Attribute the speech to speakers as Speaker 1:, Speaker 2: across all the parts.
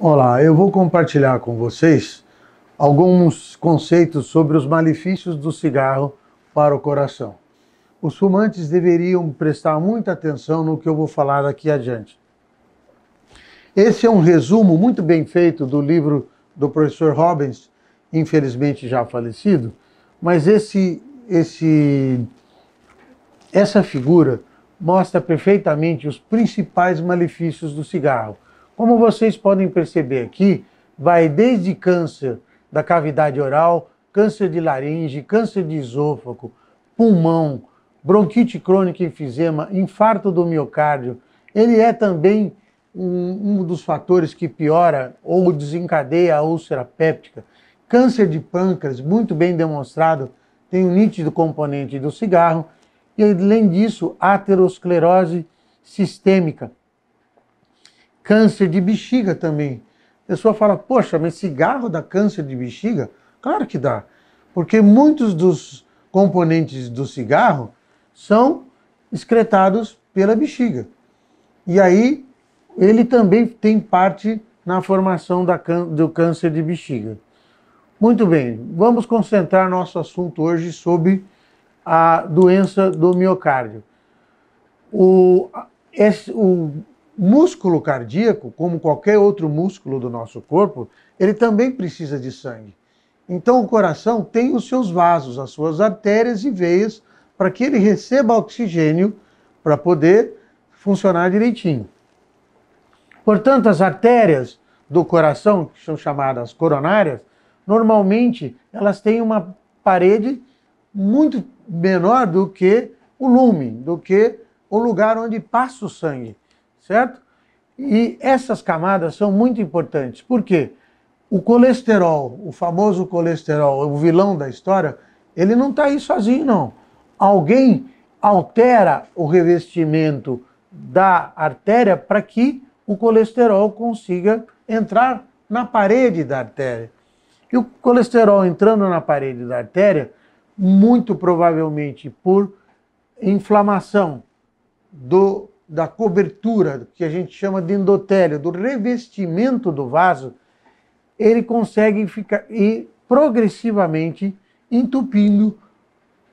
Speaker 1: Olá, eu vou compartilhar com vocês alguns conceitos sobre os malefícios do cigarro para o coração. Os fumantes deveriam prestar muita atenção no que eu vou falar daqui adiante. Esse é um resumo muito bem feito do livro do professor Robbins, infelizmente já falecido, mas essa figura mostra perfeitamente os principais malefícios do cigarro. Como vocês podem perceber aqui, vai desde câncer da cavidade oral, câncer de laringe, câncer de esôfago, pulmão, bronquite crônica e enfisema, infarto do miocárdio. Ele é também um dos fatores que piora ou desencadeia a úlcera péptica. Câncer de pâncreas, muito bem demonstrado, tem um nítido componente do cigarro. E além disso, aterosclerose sistêmica. Câncer de bexiga também. A pessoa fala, poxa, mas cigarro dá câncer de bexiga? Claro que dá, porque muitos dos componentes do cigarro são excretados pela bexiga. E aí, ele também tem parte na formação do câncer de bexiga. Muito bem, vamos concentrar nosso assunto hoje sobre a doença do miocárdio. O músculo cardíaco, como qualquer outro músculo do nosso corpo, ele também precisa de sangue. Então o coração tem os seus vasos, as suas artérias e veias, para que ele receba oxigênio para poder funcionar direitinho. Portanto, as artérias do coração, que são chamadas coronárias, normalmente elas têm uma parede muito menor do que o lumen, do que o lugar onde passa o sangue. Certo? E essas camadas são muito importantes. Por quê? O colesterol, o famoso colesterol, o vilão da história, ele não está aí sozinho, não. Alguém altera o revestimento da artéria para que o colesterol consiga entrar na parede da artéria. E o colesterol entrando na parede da artéria, muito provavelmente por inflamação da cobertura, que a gente chama de endotélio, do revestimento do vaso, ele consegue ir progressivamente entupindo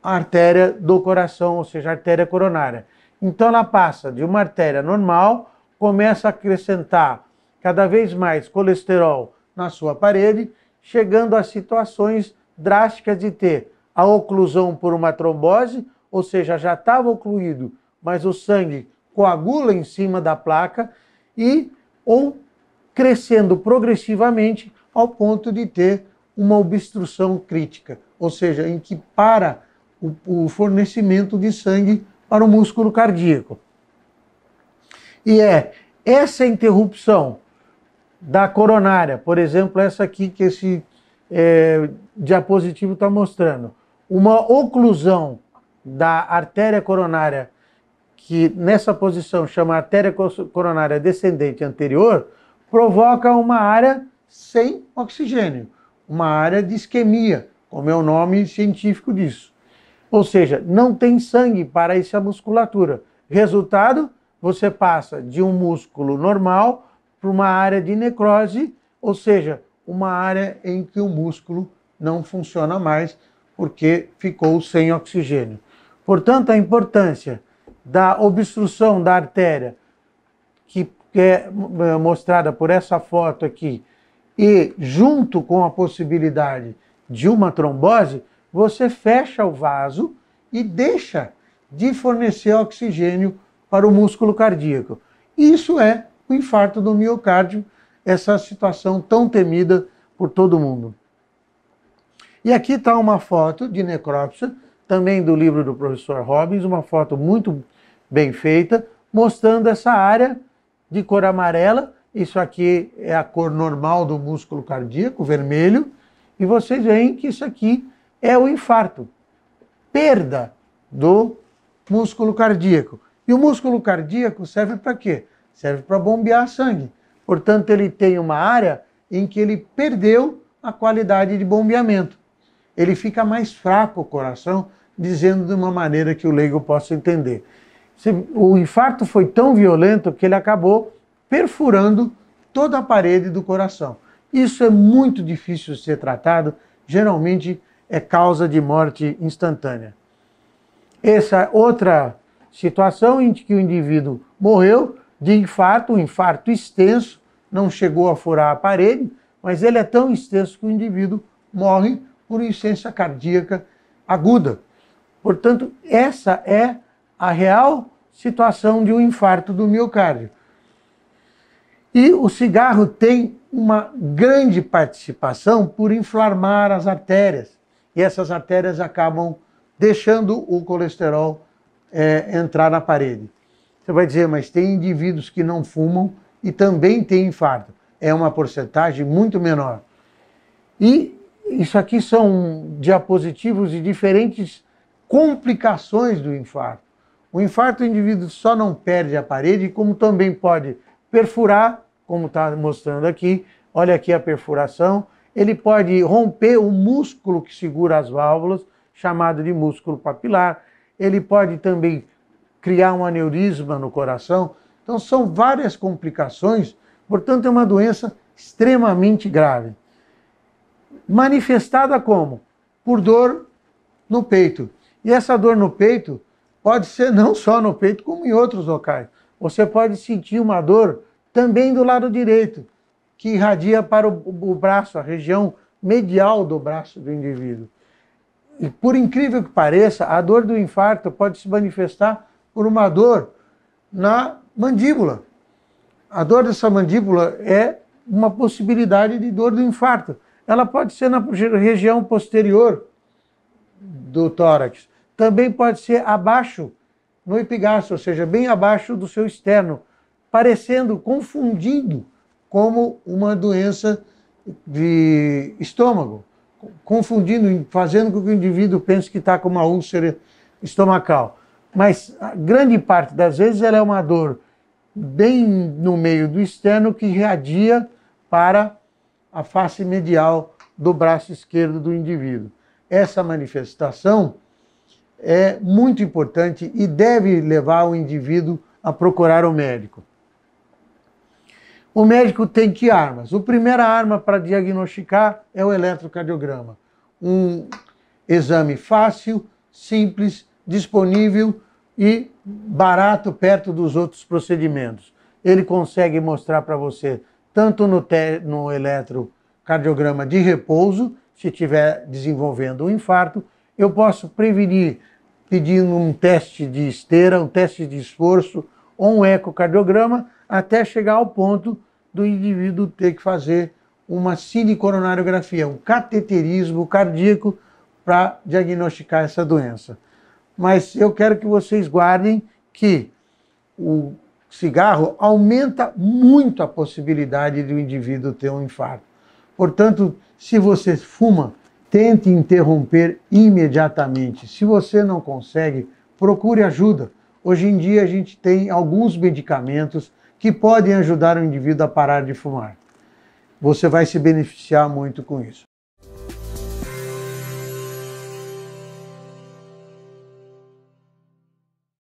Speaker 1: a artéria do coração, ou seja, a artéria coronária. Então ela passa de uma artéria normal, começa a acrescentar cada vez mais colesterol na sua parede, chegando a situações drásticas de ter a oclusão por uma trombose, ou seja, já estava ocluído, mas o sangue coagula em cima da placa ou crescendo progressivamente ao ponto de ter uma obstrução crítica, ou seja, em que para o fornecimento de sangue para o músculo cardíaco. E é essa interrupção da coronária, por exemplo, essa aqui que esse diapositivo está mostrando, uma oclusão da artéria coronária, que nessa posição chama artéria coronária descendente anterior, provoca uma área sem oxigênio, uma área de isquemia, como é o nome científico disso. Ou seja, não tem sangue para essa musculatura. Resultado, você passa de um músculo normal para uma área de necrose, ou seja, uma área em que o músculo não funciona mais porque ficou sem oxigênio. Portanto, a importância da obstrução da artéria, que é mostrada por essa foto aqui, e junto com a possibilidade de uma trombose, você fecha o vaso e deixa de fornecer oxigênio para o músculo cardíaco. Isso é o infarto do miocárdio, essa situação tão temida por todo mundo. E aqui está uma foto de necrópsia, também do livro do professor Robbins, uma foto muito bem feita, mostrando essa área de cor amarela. Isso aqui é a cor normal do músculo cardíaco, vermelho, e vocês veem que isso aqui é o infarto, perda do músculo cardíaco. E o músculo cardíaco serve para quê? Serve para bombear sangue. Portanto, ele tem uma área em que ele perdeu a qualidade de bombeamento. Ele fica mais fraco o coração, dizendo de uma maneira que o leigo possa entender. O infarto foi tão violento que ele acabou perfurando toda a parede do coração. Isso é muito difícil de ser tratado, geralmente é causa de morte instantânea. Essa outra situação em que o indivíduo morreu de infarto, um infarto extenso, não chegou a furar a parede, mas ele é tão extenso que o indivíduo morre por insuficiência cardíaca aguda. Portanto, essa é a real situação de um infarto do miocárdio. E o cigarro tem uma grande participação por inflamar as artérias. E essas artérias acabam deixando o colesterol entrar na parede. Você vai dizer, mas tem indivíduos que não fumam e também têm infarto. É uma porcentagem muito menor. E isso aqui são diapositivos de diferentes complicações do infarto. O infarto, o indivíduo só não perde a parede, como também pode perfurar, como está mostrando aqui. Olha aqui a perfuração. Ele pode romper o músculo que segura as válvulas, chamado de músculo papilar. Ele pode também criar um aneurisma no coração. Então, são várias complicações, portanto, é uma doença extremamente grave. Manifestada como? Por dor no peito. E essa dor no peito pode ser não só no peito, como em outros locais. Você pode sentir uma dor também do lado direito, que irradia para o braço, a região medial do braço do indivíduo. E por incrível que pareça, a dor do infarto pode se manifestar por uma dor na mandíbula. A dor dessa mandíbula é uma possibilidade de dor do infarto. Ela pode ser na região posterior do tórax. Também pode ser abaixo, no epigastro, ou seja, bem abaixo do seu externo, parecendo, confundindo como uma doença de estômago, confundindo, fazendo com que o indivíduo pense que está com uma úlcera estomacal. Mas a grande parte das vezes ela é uma dor bem no meio do externo que irradia para a face medial do braço esquerdo do indivíduo. Essa manifestação é muito importante e deve levar o indivíduo a procurar o médico. O médico tem que armas? A primeira arma para diagnosticar é o eletrocardiograma. Um exame fácil, simples, disponível e barato perto dos outros procedimentos. Ele consegue mostrar para você, tanto no eletrocardiograma de repouso, se estiver desenvolvendo um infarto, eu posso prevenir pedindo um teste de esteira, um teste de esforço ou um ecocardiograma, até chegar ao ponto do indivíduo ter que fazer uma cinecoronariografia, um cateterismo cardíaco para diagnosticar essa doença. Mas eu quero que vocês guardem que o cigarro aumenta muito a possibilidade de o indivíduo ter um infarto. Portanto, se você fuma, tente interromper imediatamente. Se você não consegue, procure ajuda. Hoje em dia a gente tem alguns medicamentos que podem ajudar o indivíduo a parar de fumar. Você vai se beneficiar muito com isso.